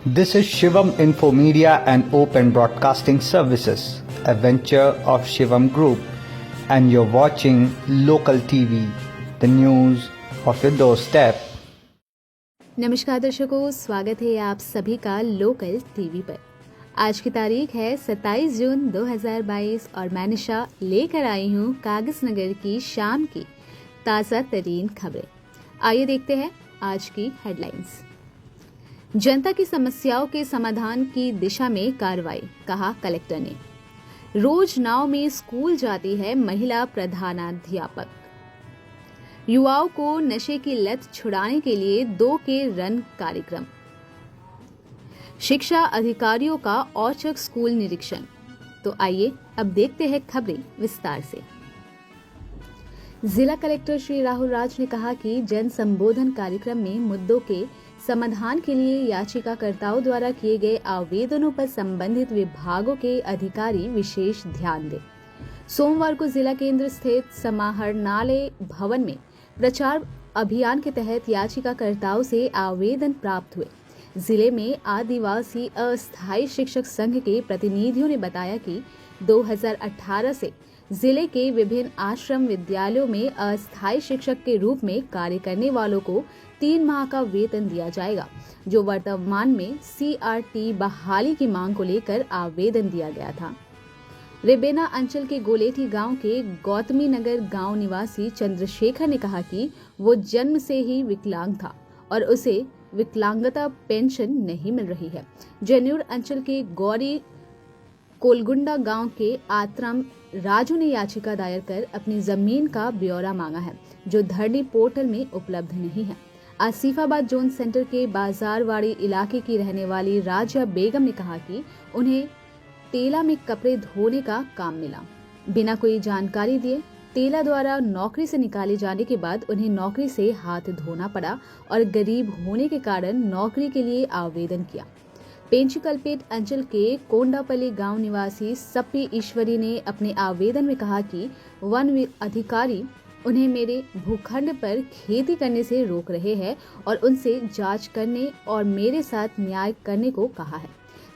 This is Shivam Info Media and Open Broadcasting Services, a venture of Shivam Group, and you're watching Local TV, the news of your doorstep. नमस्कार दर्शकों, स्वागत है आप सभी का local TV पर। आज की तारीख है 27 जून 2022 और मैं निशा लेकर आई हूँ कागज नगर की शाम की ताज़ा तरीन खबरें। आइए देखते हैं आज की हेडलाइंस। जनता की समस्याओं के समाधान की दिशा में कार्रवाई, कहा कलेक्टर ने। रोज नाव में स्कूल जाती है महिला प्रधानाध्यापक। युवाओं को नशे की लत छुड़ाने के लिए 2 के रन कार्यक्रम। शिक्षा अधिकारियों का औचक स्कूल निरीक्षण। तो आइए अब देखते हैं खबरें विस्तार से। जिला कलेक्टर श्री राहुल राज ने कहा कि जन संबोधन कार्यक्रम में मुद्दों के समाधान के लिए याचिकाकर्ताओं द्वारा किए गए आवेदनों पर संबंधित विभागों के अधिकारी विशेष ध्यान दें। सोमवार को जिला केंद्र स्थित समाहरणालय भवन में प्रचार अभियान के तहत याचिकाकर्ताओं से आवेदन प्राप्त हुए। जिले में आदिवासी अस्थायी शिक्षक संघ के प्रतिनिधियों ने बताया कि 2018 से जिले के विभिन्न आश्रम विद्यालयों में अस्थायी शिक्षक के रूप में कार्य करने वालों को 3 माह का वेतन दिया जाएगा, जो वर्तमान में CRT बहाली की मांग को लेकर आवेदन दिया गया था। रेबेना अंचल के गोलेठी गांव के गौतमी नगर गांव निवासी चंद्रशेखर ने कहा कि वो जन्म से ही विकलांग था और उसे विकलांगता पेंशन नहीं मिल रही है। जन्यूर अंचल के गौरी कोलगुंडा गांव के आत्राम राजू ने याचिका दायर कर अपनी जमीन का ब्यौरा मांगा है, जो धरनी पोर्टल में उपलब्ध नहीं है। आसिफाबाद जोन सेंटर के बाजारवाड़ी इलाके की रहने वाली राजा बेगम ने कहा कि उन्हें तेला में कपड़े धोने का काम मिला। बिना कोई जानकारी दिए तेला द्वारा नौकरी से निकाले जाने के बाद उन्हें नौकरी से हाथ धोना पड़ा और गरीब होने के कारण नौकरी के लिए आवेदन किया। पेंचकलपेट अंचल के कोंडापल्ली गांव निवासी सप्पी ईश्वरी ने अपने आवेदन में कहा कि वन अधिकारी उन्हें मेरे भूखंड पर खेती करने से रोक रहे हैं और उनसे जांच करने और मेरे साथ न्याय करने को कहा है।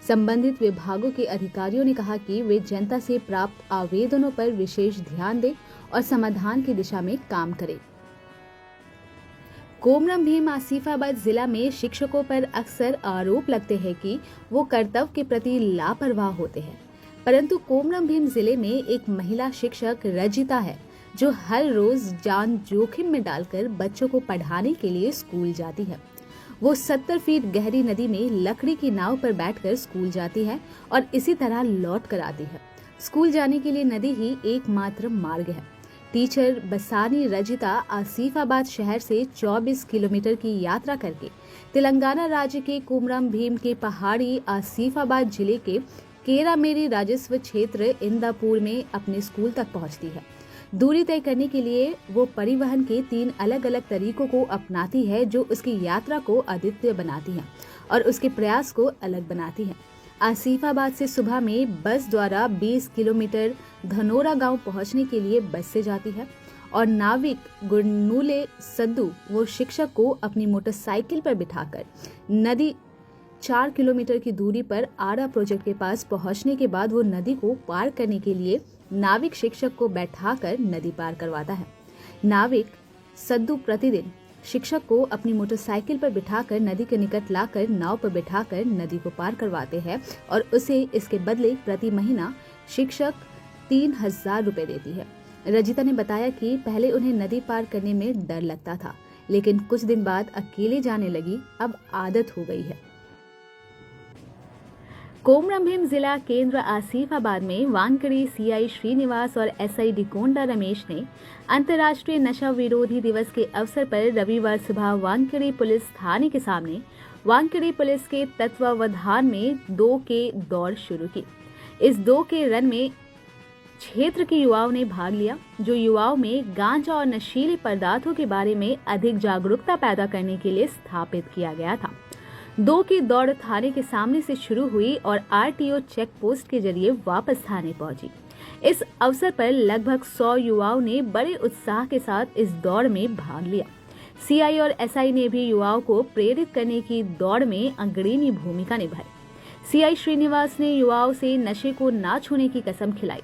संबंधित विभागों के अधिकारियों ने कहा कि वे जनता से प्राप्त आवेदनों पर विशेष ध्यान दें और समाधान की दिशा में काम करें। कोमरम भीम आसिफाबाद जिला में शिक्षकों पर अक्सर आरोप लगते हैं कि वो कर्तव्य के प्रति लापरवाह होते हैं, परंतु कोमरम भीम जिले में एक महिला शिक्षक रजिता है जो हर रोज जान जोखिम में डालकर बच्चों को पढ़ाने के लिए स्कूल जाती है। वो 70 फीट गहरी नदी में लकड़ी की नाव पर बैठकर स्कूल जाती है और इसी तरह लौट कर आती है। स्कूल जाने के लिए नदी ही एकमात्र मार्ग है। टीचर बसानी रजिता आसिफाबाद शहर से 24 किलोमीटर की यात्रा करके तेलंगाना राज्य के कोमरम भीम के पहाड़ी आसिफाबाद जिले के केरामेरी राजस्व क्षेत्र इंदापुर में अपने स्कूल तक पहुंचती है। दूरी तय करने के लिए वो परिवहन के 3 अलग अलग तरीकों को अपनाती है, जो उसकी यात्रा को अद्वितीय बनाती है और उसके प्रयास को अलग बनाती है। आसिफाबाद से सुबह में बस द्वारा 20 किलोमीटर धनोरा गांव पहुंचने के लिए बस से जाती है और नाविक गुरनूले सद्दू वो शिक्षक को अपनी मोटरसाइकिल पर बिठाकर नदी 4 किलोमीटर की दूरी पर आड़ा प्रोजेक्ट के पास पहुंचने के बाद वो नदी को पार करने के लिए नाविक शिक्षक को बैठाकर नदी पार करवाता है। नाविक सद्दू प्रतिदिन शिक्षक को अपनी मोटरसाइकिल पर बिठाकर नदी के निकट लाकर नाव पर बिठाकर नदी को पार करवाते हैं और उसे इसके बदले प्रति महीना शिक्षक 3000 रुपए देती है। रजिता ने बताया कि पहले उन्हें नदी पार करने में डर लगता था, लेकिन कुछ दिन बाद अकेले जाने लगी, अब आदत हो गई है। कोमरम भीम जिला केंद्र आसिफाबाद में वानकड़ी CI श्रीनिवास और SI डिकोंडा रमेश ने अंतर्राष्ट्रीय नशा विरोधी दिवस के अवसर पर रविवार सुबह वानकड़ी पुलिस थाने के सामने वानकड़ी पुलिस के तत्वावधान में 2 के दौड़ शुरू की। इस 2 के रन में क्षेत्र के युवाओं ने भाग लिया, जो युवाओं में गांजा और नशीले पदार्थों के बारे में अधिक जागरूकता पैदा करने के लिए स्थापित किया गया था। 2 की दौड़ थाने के सामने से शुरू हुई और RTO चेक पोस्ट के जरिए वापस थाने पहुंची। इस अवसर पर लगभग 100 युवाओं ने बड़े उत्साह के साथ इस दौड़ में भाग लिया। सीआई और एसआई ने भी युवाओं को प्रेरित करने की दौड़ में अग्रणी भूमिका निभाई। सीआई श्रीनिवास ने युवाओं से नशे को ना छूने की कसम खिलाई।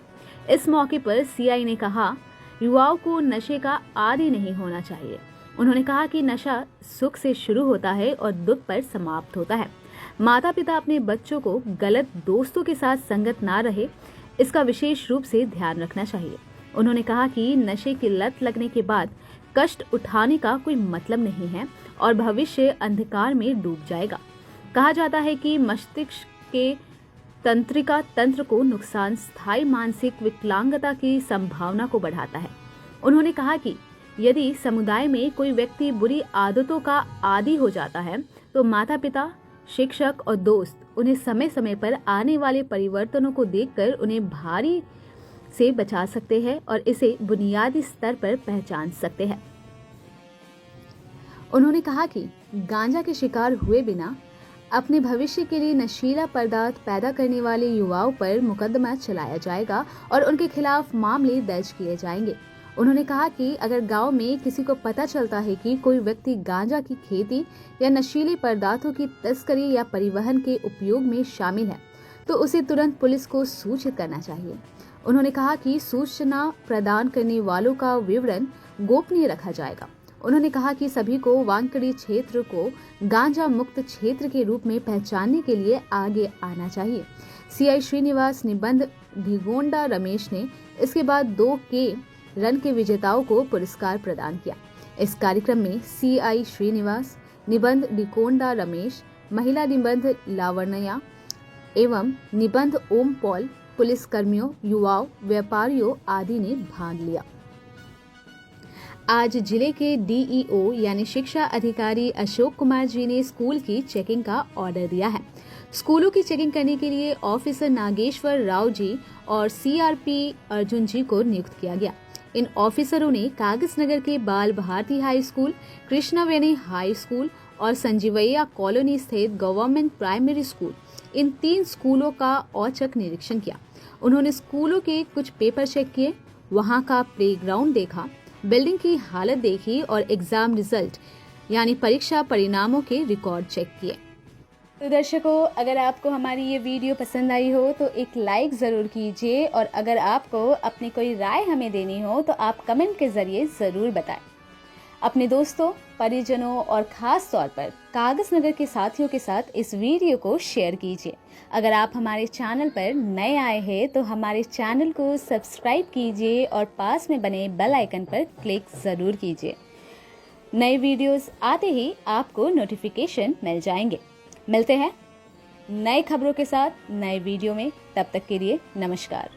इस मौके पर सीआई ने कहा, युवाओं को नशे का आदी नहीं होना चाहिए। उन्होंने कहा कि नशा सुख से शुरू होता है और दुख पर समाप्त होता है। माता पिता अपने बच्चों को गलत दोस्तों के साथ संगत ना रहे, इसका विशेष रूप से ध्यान रखना चाहिए। उन्होंने कहा कि नशे की लत लगने के बाद कष्ट उठाने का कोई मतलब नहीं है और भविष्य अंधकार में डूब जाएगा। कहा जाता है कि मस्तिष्क के तंत्रिका तंत्र को नुकसान स्थायी मानसिक विकलांगता की संभावना को बढ़ाता है। उन्होंने कहा कि यदि समुदाय में कोई व्यक्ति बुरी आदतों का आदी हो जाता है तो माता पिता, शिक्षक और दोस्त उन्हें समय समय पर आने वाले परिवर्तनों को देखकर उन्हें भारी से बचा सकते हैं और इसे बुनियादी स्तर पर पहचान सकते हैं। उन्होंने कहा कि गांजा के शिकार हुए बिना अपने भविष्य के लिए नशीला पदार्थ पैदा करने वाले युवाओं पर मुकदमा चलाया जाएगा और उनके खिलाफ मामले दर्ज किए जाएंगे। उन्होंने कहा कि अगर गांव में किसी को पता चलता है कि कोई व्यक्ति गांजा की खेती या नशीले पदार्थों की तस्करी या परिवहन के उपयोग में शामिल है तो उसे तुरंत पुलिस को सूचित करना चाहिए। उन्होंने कहा कि सूचना प्रदान करने वालों का विवरण गोपनीय रखा जाएगा। उन्होंने कहा कि सभी को वानकड़ी क्षेत्र को गांजा मुक्त क्षेत्र के रूप में पहचानने के लिए आगे आना चाहिए। सीआई श्रीनिवास निबंध ढिगोंडा रमेश ने इसके बाद 2K रन के विजेताओं को पुरस्कार प्रदान किया। इस कार्यक्रम में सीआई श्रीनिवास, निबंध ढिगोंडा रमेश, महिला निबंध लावण्या एवं निबंध ओम पॉल, पुलिस कर्मियों, युवाओं, व्यापारियों आदि ने भाग लिया। आज जिले के डीईओ यानी शिक्षा अधिकारी अशोक कुमार जी ने स्कूल की चेकिंग का ऑर्डर दिया है। स्कूलों की चेकिंग करने के लिए ऑफिसर नागेश्वर राव जी और सीआरपी अर्जुन जी को नियुक्त किया गया। इन ऑफिसरों ने कागज नगर के Bal Bharati high school, Krishnaveni high school और संजीवैया कॉलोनी स्थित गवर्नमेंट प्राइमरी स्कूल, इन 3 स्कूलों का औचक निरीक्षण किया। उन्होंने स्कूलों के कुछ पेपर चेक किए, वहां का प्लेग्राउंड देखा, बिल्डिंग की हालत देखी और एग्जाम रिजल्ट यानी परीक्षा परिणामों के रिकॉर्ड चेक किए। तो दर्शकों, अगर आपको हमारी ये वीडियो पसंद आई हो तो एक लाइक ज़रूर कीजिए और अगर आपको अपनी कोई राय हमें देनी हो तो आप कमेंट के ज़रिए ज़रूर बताएं। अपने दोस्तों, परिजनों और ख़ास तौर पर कागज नगर के साथियों के साथ इस वीडियो को शेयर कीजिए। अगर आप हमारे चैनल पर नए आए हैं तो हमारे चैनल को सब्सक्राइब कीजिए और पास में बने बेल आइकन पर क्लिक ज़रूर कीजिए। नए वीडियोस आते ही आपको नोटिफिकेशन मिल जाएंगे। मिलते हैं नई खबरों के साथ नए वीडियो में, तब तक के लिए नमस्कार।